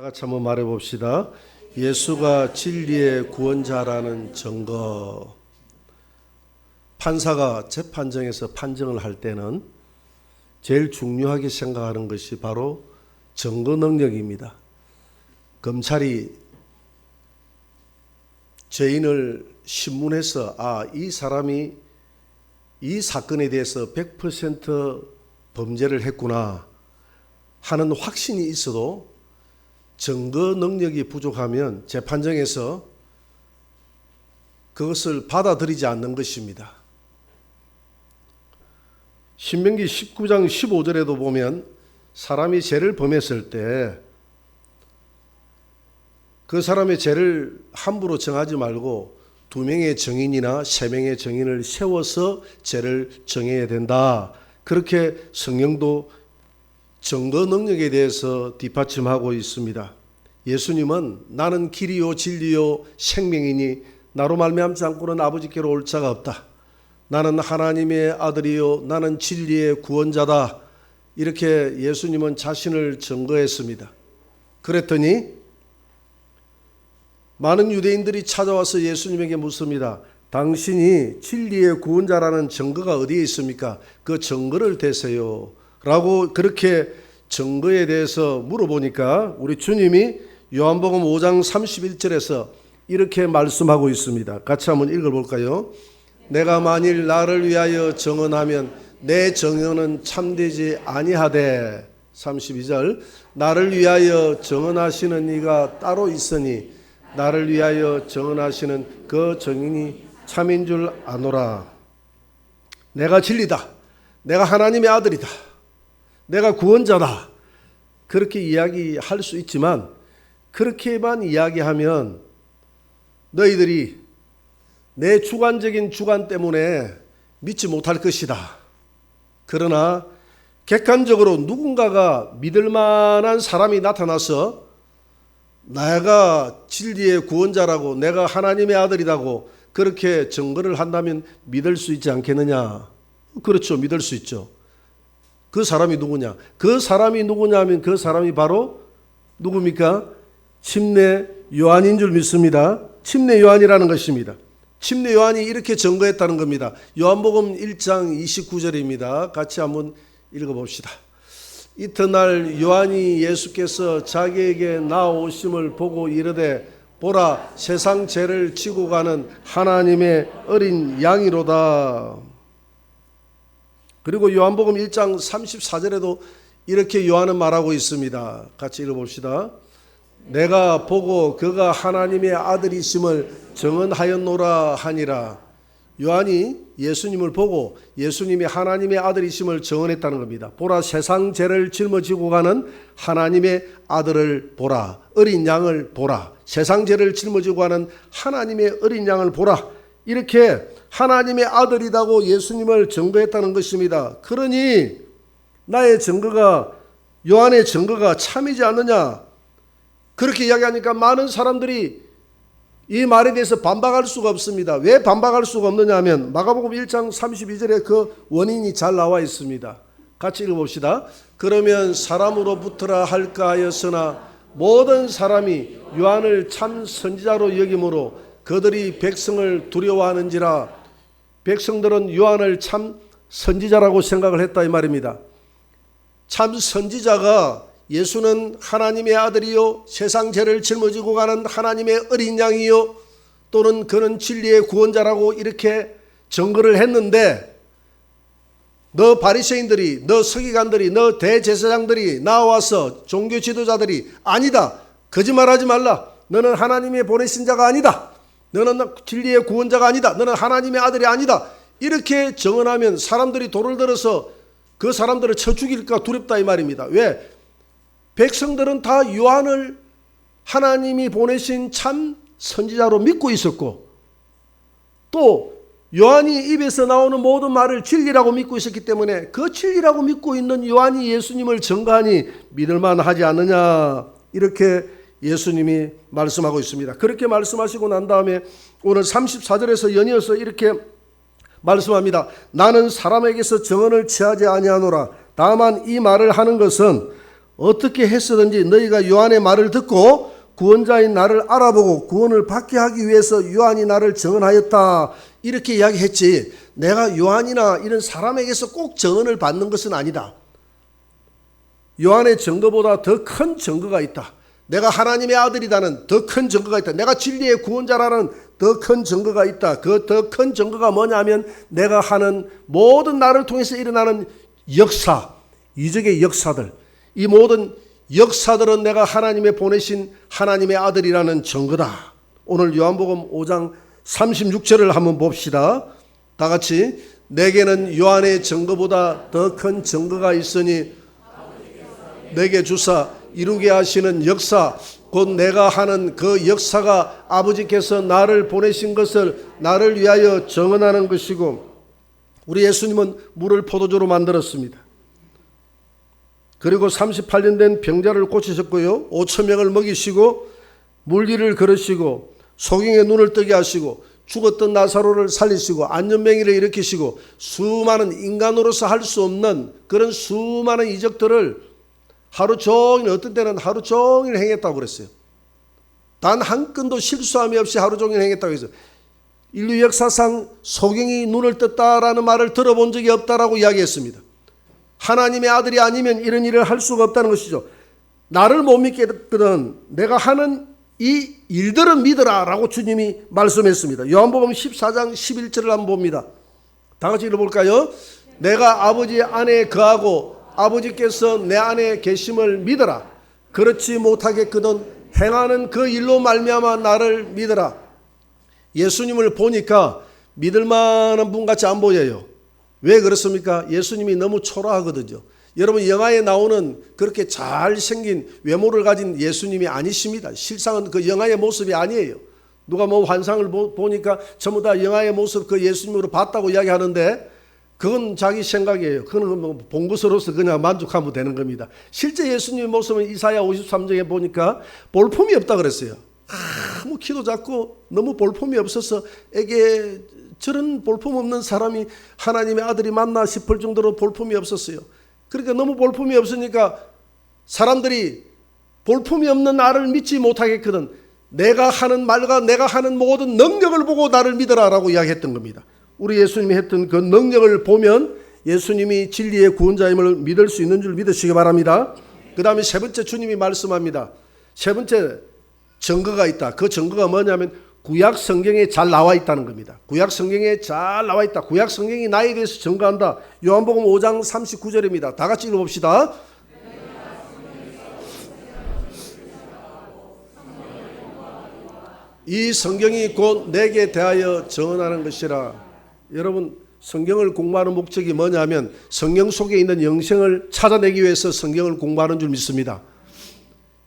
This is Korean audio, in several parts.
같이 한번 말해봅시다. 예수가 진리의 구원자라는 증거. 판사가 재판정에서 판정을 할 때는 제일 중요하게 생각하는 것이 바로 증거 능력입니다. 검찰이 죄인을 신문해서 이 사람이 이 사건에 대해서 100% 범죄를 했구나 하는 확신이 있어도 증거 능력이 부족하면 재판정에서 그것을 받아들이지 않는 것입니다. 신명기 19장 15절에도 보면 사람이 죄를 범했을 때 그 사람의 죄를 함부로 정하지 말고 2명의 증인이나 3명의 증인을 세워서 죄를 정해야 된다. 그렇게 성경도 증거 능력에 대해서 뒷받침하고 있습니다. 예수님은 나는 길이요 진리요 생명이니 나로 말미암지 않고는 아버지께로 올 자가 없다. 나는 하나님의 아들이요 나는 진리의 구원자다. 이렇게 예수님은 자신을 증거했습니다. 그랬더니 많은 유대인들이 찾아와서 예수님에게 묻습니다. 당신이 진리의 구원자라는 증거가 어디에 있습니까? 그 증거를 대세요. 라고 그렇게 증거에 대해서 물어보니까 우리 주님이 요한복음 5장 31절에서 이렇게 말씀하고 있습니다. 같이 한번 읽어볼까요? 내가 만일 나를 위하여 증언하면 내 증언은 참되지 아니하되 32절 나를 위하여 증언하시는 이가 따로 있으니 나를 위하여 증언하시는 그 증인이 참인 줄 아노라. 내가 진리다. 내가 하나님의 아들이다. 내가 구원자다. 그렇게 이야기할 수 있지만 그렇게만 이야기하면 너희들이 내 주관적인 주관 때문에 믿지 못할 것이다. 그러나 객관적으로 누군가가 믿을 만한 사람이 나타나서 내가 진리의 구원자라고 내가 하나님의 아들이라고 그렇게 증거를 한다면 믿을 수 있지 않겠느냐? 그렇죠. 믿을 수 있죠. 그 사람이 누구냐? 그 사람이 누구냐 하면 그 사람이 바로 누굽니까? 침례 요한인 줄 믿습니다. 침례 요한이라는 것입니다. 침례 요한이 이렇게 증거했다는 겁니다. 요한복음 1장 29절입니다. 같이 한번 읽어봅시다. 이튿날 요한이 예수께서 자기에게 나오심을 보고 이르되 보라 세상 죄를 지고 가는 하나님의 어린 양이로다. 그리고 요한복음 1장 34절에도 이렇게 요한은 말하고 있습니다. 같이 읽어봅시다. 내가 보고 그가 하나님의 아들이심을 증언하였노라 하니라. 요한이 예수님을 보고 예수님이 하나님의 아들이심을 증언했다는 겁니다. 보라 세상 죄를 짊어지고 가는 하나님의 아들을 보라. 어린 양을 보라. 세상 죄를 짊어지고 가는 하나님의 어린 양을 보라. 이렇게 하나님의 아들이라고 예수님을 증거했다는 것입니다. 그러니 나의 증거가 요한의 증거가 참이지 않느냐? 그렇게 이야기하니까 많은 사람들이 이 말에 대해서 반박할 수가 없습니다. 왜 반박할 수가 없느냐 하면 마가복음 1장 32절에 그 원인이 잘 나와 있습니다. 같이 읽어봅시다. 그러면 사람으로부터라 할까 하였으나 모든 사람이 요한을 참 선지자로 여김으로 그들이 백성을 두려워하는지라. 백성들은 요한을 참 선지자라고 생각을 했다 이 말입니다. 참 선지자가 예수는 하나님의 아들이요 세상 죄를 짊어지고 가는 하나님의 어린 양이요 또는 그는 진리의 구원자라고 이렇게 증거를 했는데 너 바리새인들이 너 서기관들이 너 대제사장들이 나와서 종교 지도자들이 아니다. 거짓말하지 말라. 너는 하나님의 보내신 자가 아니다. 너는 진리의 구원자가 아니다. 너는 하나님의 아들이 아니다. 이렇게 증언하면 사람들이 돌을 들어서 그 사람들을 쳐 죽일까 두렵다 이 말입니다. 왜? 백성들은 다 요한을 하나님이 보내신 참 선지자로 믿고 있었고 또 요한이 입에서 나오는 모든 말을 진리라고 믿고 있었기 때문에 그 진리라고 믿고 있는 요한이 예수님을 증거하니 믿을만 하지 않느냐 이렇게 예수님이 말씀하고 있습니다. 그렇게 말씀하시고 난 다음에 오늘 34절에서 연이어서 이렇게 말씀합니다. 나는 사람에게서 증언을 취하지 아니하노라. 다만 이 말을 하는 것은 어떻게 했었든지 너희가 요한의 말을 듣고 구원자인 나를 알아보고 구원을 받게 하기 위해서 요한이 나를 증언하였다. 이렇게 이야기했지. 내가 요한이나 이런 사람에게서 꼭 증언을 받는 것은 아니다. 요한의 증거보다 더 큰 증거가 있다. 내가 하나님의 아들이라는 더 큰 증거가 있다. 내가 진리의 구원자라는 더 큰 증거가 있다. 그 더 큰 증거가 뭐냐면 내가 하는 모든 나를 통해서 일어나는 역사, 이적의 역사들, 이 모든 역사들은 내가 하나님의 보내신 하나님의 아들이라는 증거다. 오늘 요한복음 5장 36절을 한번 봅시다. 다 같이 내게는 요한의 증거보다 더 큰 증거가 있으니 내게 주사 이루게 하시는 역사, 곧 내가 하는 그 역사가 아버지께서 나를 보내신 것을 나를 위하여 증언하는 것이고, 우리 예수님은 물을 포도주로 만들었습니다. 그리고 38년 된 병자를 고치셨고요, 5천 명을 먹이시고 물리를 걸으시고 소경의 눈을 뜨게 하시고 죽었던 나사로를 살리시고 안전병이를 일으키시고 수많은 인간으로서 할 수 없는 그런 수많은 이적들을 하루 종일, 어떤 때는 하루 종일 행했다고 그랬어요. 단 한 건도 실수함이 없이 하루 종일 행했다고 했어요. 인류 역사상 소경이 눈을 떴다라는 말을 들어본 적이 없다라고 이야기했습니다. 하나님의 아들이 아니면 이런 일을 할 수가 없다는 것이죠. 나를 못 믿겠거든 내가 하는 이 일들은 믿으라 라고 주님이 말씀했습니다. 요한복음 14장 11절을 한번 봅니다. 다 같이 읽어볼까요? 내가 아버지 안에 거하고 아버지께서 내 안에 계심을 믿어라. 그렇지 못하겠거든 행하는 그 일로 말미암아 나를 믿어라. 예수님을 보니까 믿을 만한 분 같이 안 보여요. 왜 그렇습니까? 예수님이 너무 초라하거든요. 여러분, 영화에 나오는 그렇게 잘생긴 외모를 가진 예수님이 아니십니다. 실상은 그 영화의 모습이 아니에요. 누가 뭐 환상을 보니까 전부 다 영화의 모습 그 예수님으로 봤다고 이야기하는데 그건 자기 생각이에요. 그건 뭐 본 것으로서 그냥 만족하면 되는 겁니다. 실제 예수님의 모습은 이사야 53장에 보니까 볼품이 없다 그랬어요. 아무 키도 작고 너무 볼품이 없어서 에게 저런 볼품 없는 사람이 하나님의 아들이 맞나 싶을 정도로 볼품이 없었어요. 그러니까 너무 볼품이 없으니까 사람들이 볼품이 없는 나를 믿지 못하겠거든 내가 하는 말과 내가 하는 모든 능력을 보고 나를 믿어라라고 이야기했던 겁니다. 우리 예수님이 했던 그 능력을 보면 예수님이 진리의 구원자임을 믿을 수 있는 줄 믿으시기 바랍니다. 그 다음에 세 번째 주님이 말씀합니다. 세 번째 증거가 있다. 그 증거가 뭐냐면 구약 성경에 잘 나와 있다는 겁니다. 구약 성경에 잘 나와 있다. 구약 성경이 나에 대해서 증거한다. 요한복음 5장 39절입니다. 다 같이 읽어봅시다. 이 성경이 곧 내게 대하여 증언하는 것이라. 여러분, 성경을 공부하는 목적이 뭐냐면 성경 속에 있는 영생을 찾아내기 위해서 성경을 공부하는 줄 믿습니다.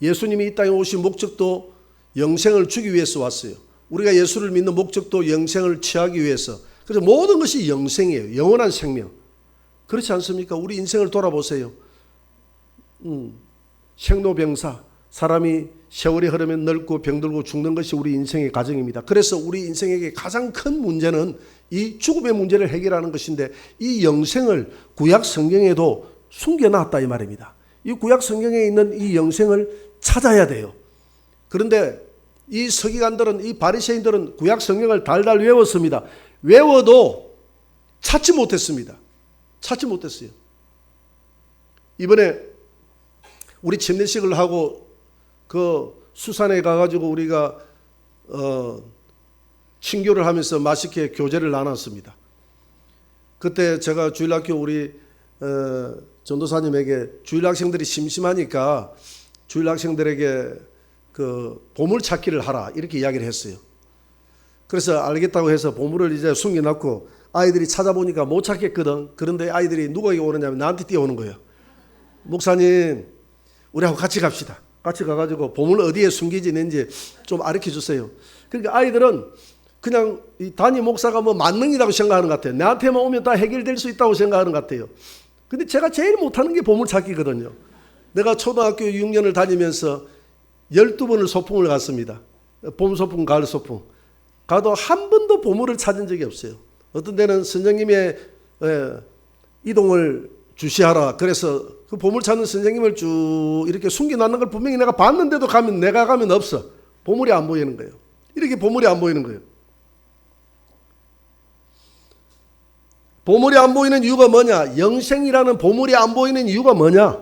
예수님이 이 땅에 오신 목적도 영생을 주기 위해서 왔어요. 우리가 예수를 믿는 목적도 영생을 취하기 위해서. 그래서 모든 것이 영생이에요. 영원한 생명. 그렇지 않습니까? 우리 인생을 돌아보세요. 생로병사, 사람이 세월이 흐르면 늙고 병들고 죽는 것이 우리 인생의 과정입니다. 그래서 우리 인생에게 가장 큰 문제는 이 죽음의 문제를 해결하는 것인데 이 영생을 구약 성경에도 숨겨놨다 이 말입니다. 이 구약 성경에 있는 이 영생을 찾아야 돼요. 그런데 이 서기관들은, 이 바리새인들은 구약 성경을 달달 외웠습니다. 외워도 찾지 못했습니다. 찾지 못했어요. 이번에 우리 침례식을 하고 그 수산에 가가지고 우리가 친교를 하면서 맛있게 교제를 나눴습니다. 그때 제가 주일학교 우리 전도사님에게 주일학생들이 심심하니까 주일학생들에게 그 보물찾기를 하라 이렇게 이야기를 했어요. 그래서 알겠다고 해서 보물을 이제 숨겨놨고 아이들이 찾아보니까 못 찾겠거든. 그런데 아이들이 누구에게 오느냐면 나한테 뛰어오는 거예요. 목사님, 우리하고 같이 갑시다. 같이 가가지고 보물 어디에 숨기지 있는지 좀 알려 주세요. 그러니까 아이들은 그냥 이 담임 목사가 뭐 만능이라고 생각하는 것 같아요. 나한테만 오면 다 해결될 수 있다고 생각하는 것 같아요. 근데 제가 제일 못하는 게 보물찾기거든요. 내가 초등학교 6년을 다니면서 12번을 소풍을 갔습니다. 봄 소풍, 가을 소풍. 가도 한 번도 보물을 찾은 적이 없어요. 어떤 데는 선생님의 이동을 주시하라. 그래서 그 보물 찾는 선생님을 쭉 이렇게 숨겨놨는 걸 분명히 내가 봤는데도 내가 가면 없어. 보물이 안 보이는 거예요. 이렇게 보물이 안 보이는 거예요. 보물이 안 보이는 이유가 뭐냐? 영생이라는 보물이 안 보이는 이유가 뭐냐?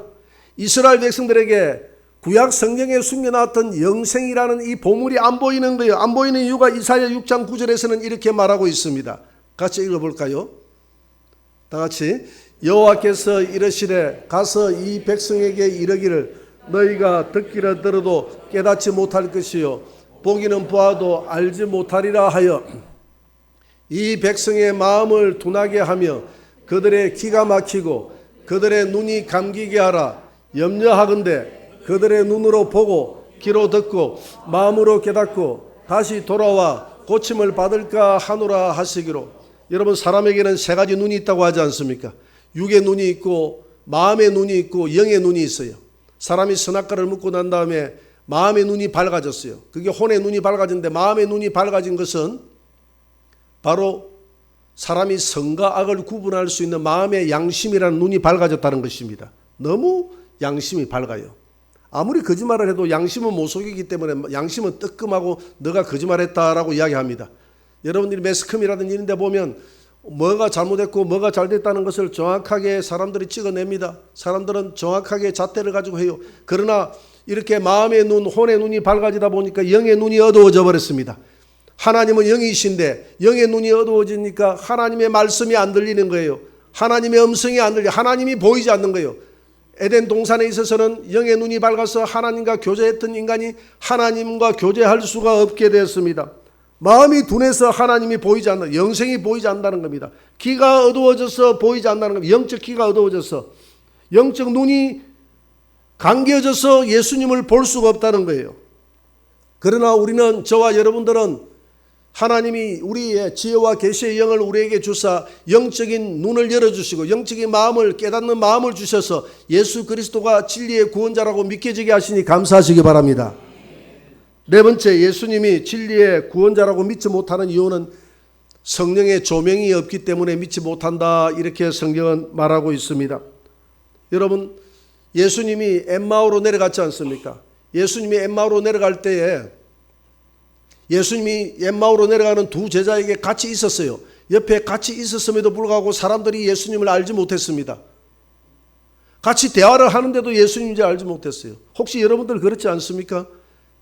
이스라엘 백성들에게 구약 성경에 숨겨놨던 영생이라는 이 보물이 안 보이는 거예요. 안 보이는 이유가 이사야 6장 9절에서는 이렇게 말하고 있습니다. 같이 읽어볼까요? 다 같이. 여호와께서 이르시되 가서 이 백성에게 이르기를 너희가 듣기를 들어도 깨닫지 못할 것이요 보기는 보아도 알지 못하리라 하여 이 백성의 마음을 둔하게 하며 그들의 귀가 막히고 그들의 눈이 감기게 하라. 염려하건대 그들의 눈으로 보고 귀로 듣고 마음으로 깨닫고 다시 돌아와 고침을 받을까 하노라 하시기로. 여러분, 사람에게는 세 가지 눈이 있다고 하지 않습니까? 육의 눈이 있고 마음의 눈이 있고 영의 눈이 있어요. 사람이 선악과를 먹고 난 다음에 마음의 눈이 밝아졌어요. 그게 혼의 눈이 밝아졌는데 마음의 눈이 밝아진 것은 바로 사람이 선과 악을 구분할 수 있는 마음의 양심이라는 눈이 밝아졌다는 것입니다. 너무 양심이 밝아요. 아무리 거짓말을 해도 양심은 못 속이기 때문에 양심은 뜨끔하고 너가 거짓말했다라고 이야기합니다. 여러분들이 매스컴이라든지 이런 데 보면 뭐가 잘못했고 뭐가 잘됐다는 것을 정확하게 사람들이 찍어냅니다. 사람들은 정확하게 잣대를 가지고 해요. 그러나 이렇게 마음의 눈, 혼의 눈이 밝아지다 보니까 영의 눈이 어두워져 버렸습니다. 하나님은 영이신데 영의 눈이 어두워지니까 하나님의 말씀이 안 들리는 거예요. 하나님의 음성이 안 들려. 하나님이 보이지 않는 거예요. 에덴 동산에 있어서는 영의 눈이 밝아서 하나님과 교제했던 인간이 하나님과 교제할 수가 없게 되었습니다. 마음이 둔해서 하나님이 보이지 않는, 영생이 보이지 않는다는 겁니다. 귀가 어두워져서 보이지 않는다는 겁니다. 영적 귀가 어두워져서, 영적 눈이 감겨져서 예수님을 볼 수가 없다는 거예요. 그러나 우리는, 저와 여러분들은 하나님이 우리의 지혜와 계시의 영을 우리에게 주사 영적인 눈을 열어주시고 영적인 마음을 깨닫는 마음을 주셔서 예수 그리스도가 진리의 구원자라고 믿겨지게 하시니 감사하시기 바랍니다. 네 번째, 예수님이 진리의 구원자라고 믿지 못하는 이유는 성령의 조명이 없기 때문에 믿지 못한다, 이렇게 성경은 말하고 있습니다. 여러분, 예수님이 엠마오로 내려갔지 않습니까? 예수님이 엠마오로 내려갈 때에 예수님이 엠마오로 내려가는 두 제자에게 같이 있었어요. 옆에 같이 있었음에도 불구하고 사람들이 예수님을 알지 못했습니다. 같이 대화를 하는데도 예수님인지 알지 못했어요. 혹시 여러분들 그렇지 않습니까?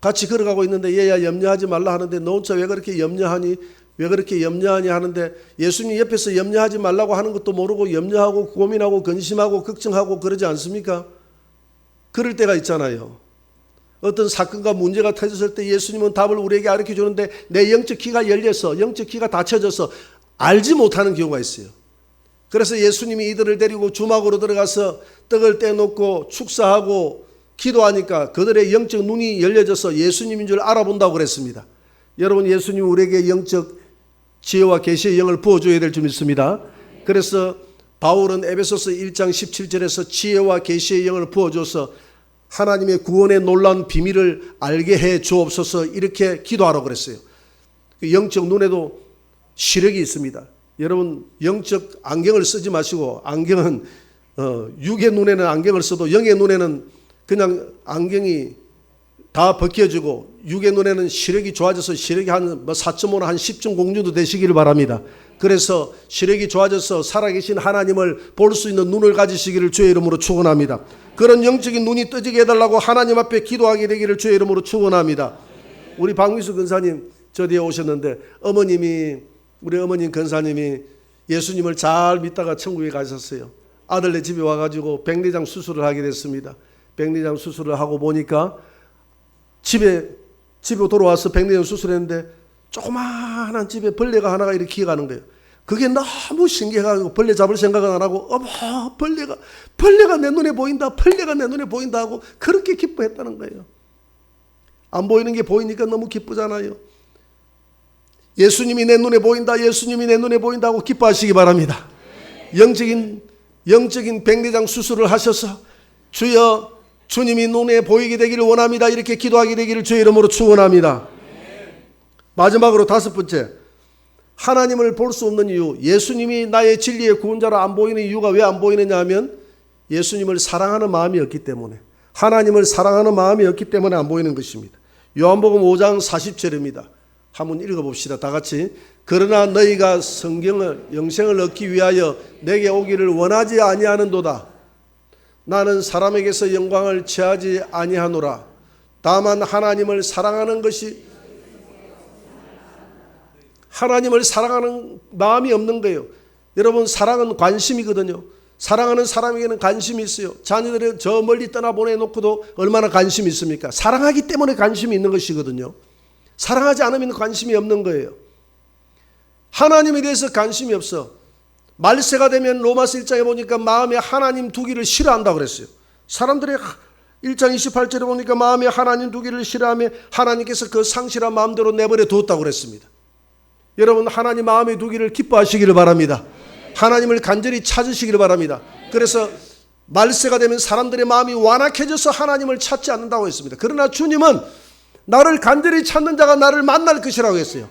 같이 걸어가고 있는데 얘야 염려하지 말라 하는데 너 혼자 왜 그렇게 염려하니? 왜 그렇게 염려하니 하는데 예수님 옆에서 염려하지 말라고 하는 것도 모르고 염려하고 고민하고 근심하고 걱정하고 그러지 않습니까? 그럴 때가 있잖아요. 어떤 사건과 문제가 터졌을 때 예수님은 답을 우리에게 가르쳐 주는데 내 영적 귀가 열려서 영적 귀가 닫혀져서 알지 못하는 경우가 있어요. 그래서 예수님이 이들을 데리고 주막으로 들어가서 떡을 떼놓고 축사하고 기도하니까 그들의 영적 눈이 열려져서 예수님인 줄 알아본다고 그랬습니다. 여러분, 예수님이 우리에게 영적 지혜와 계시의 영을 부어줘야 될 줄 믿습니다. 그래서 바울은 에베소서 1장 17절에서 지혜와 계시의 영을 부어줘서 하나님의 구원의 놀라운 비밀을 알게 해 주옵소서, 이렇게 기도하라고 그랬어요. 영적 눈에도 시력이 있습니다. 여러분, 영적 안경을 쓰지 마시고, 안경은 육의 눈에는 안경을 써도 영의 눈에는 그냥 안경이 다 벗겨지고 육의 눈에는 시력이 좋아져서 시력이 한 4.5나 한 10점 공주도 되시기를 바랍니다. 그래서 시력이 좋아져서 살아계신 하나님을 볼 수 있는 눈을 가지시기를 주의 이름으로 축원합니다. 그런 영적인 눈이 떠지게 해달라고 하나님 앞에 기도하게 되기를 주의 이름으로 축원합니다. 우리 박미수 근사님 저 뒤에 오셨는데 우리 어머님 근사님이 예수님을 잘 믿다가 천국에 가셨어요. 아들네 집에 와가지고 백내장 수술을 하게 됐습니다. 백내장 수술을 하고 보니까 집에 돌아와서 백내장 수술했는데 조그마한 집에 벌레가 하나가 이렇게 기어가는 거예요. 그게 너무 신기해가지고 벌레 잡을 생각은 안 하고 어머 벌레가 내 눈에 보인다, 벌레가 내 눈에 보인다 하고 그렇게 기뻐했다는 거예요. 안 보이는 게 보이니까 너무 기쁘잖아요. 예수님이 내 눈에 보인다, 예수님이 내 눈에 보인다 하고 기뻐하시기 바랍니다. 영적인 백내장 수술을 하셔서 주여 주님이 눈에 보이게 되기를 원합니다, 이렇게 기도하게 되기를 주의 이름으로 축원합니다. 마지막으로 다섯 번째, 하나님을 볼 수 없는 이유, 예수님이 나의 진리의 구원자로 안 보이는 이유가 왜 안 보이느냐 하면 예수님을 사랑하는 마음이 없기 때문에, 하나님을 사랑하는 마음이 없기 때문에 안 보이는 것입니다. 요한복음 5장 40절입니다. 한번 읽어봅시다. 다 같이. 그러나 너희가 성경을 영생을 얻기 위하여 내게 오기를 원하지 아니하는도다. 나는 사람에게서 영광을 취하지 아니하노라. 다만 하나님을 사랑하는 것이, 하나님을 사랑하는 마음이 없는 거예요. 여러분, 사랑은 관심이거든요. 사랑하는 사람에게는 관심이 있어요. 자녀들을 저 멀리 떠나보내놓고도 얼마나 관심이 있습니까? 사랑하기 때문에 관심이 있는 것이거든요. 사랑하지 않으면 관심이 없는 거예요. 하나님에 대해서 관심이 없어. 말세가 되면 로마서 1장에 보니까 마음에 하나님 두기를 싫어한다고 그랬어요. 사람들이 1장 28절에 보니까 마음에 하나님 두기를 싫어하며 하나님께서 그 상실한 마음대로 내버려 두었다고 그랬습니다. 여러분, 하나님 마음에 두기를 기뻐하시기를 바랍니다. 하나님을 간절히 찾으시기를 바랍니다. 그래서 말세가 되면 사람들의 마음이 완악해져서 하나님을 찾지 않는다고 했습니다. 그러나 주님은 나를 간절히 찾는 자가 나를 만날 것이라고 했어요.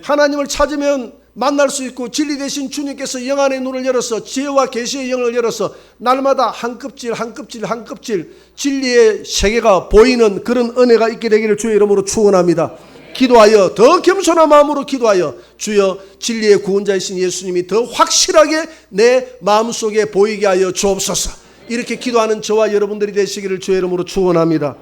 하나님을 찾으면 만날 수 있고, 진리 대신 주님께서 영안의 눈을 열어서 지혜와 계시의 영을 열어서 날마다 한 껍질 한 껍질 한 껍질 진리의 세계가 보이는 그런 은혜가 있게 되기를 주의 이름으로 축원합니다. 기도하여, 더 겸손한 마음으로 기도하여, 주여 진리의 구원자이신 예수님이 더 확실하게 내 마음속에 보이게 하여 주옵소서. 이렇게 기도하는 저와 여러분들이 되시기를 주의 이름으로 축원합니다.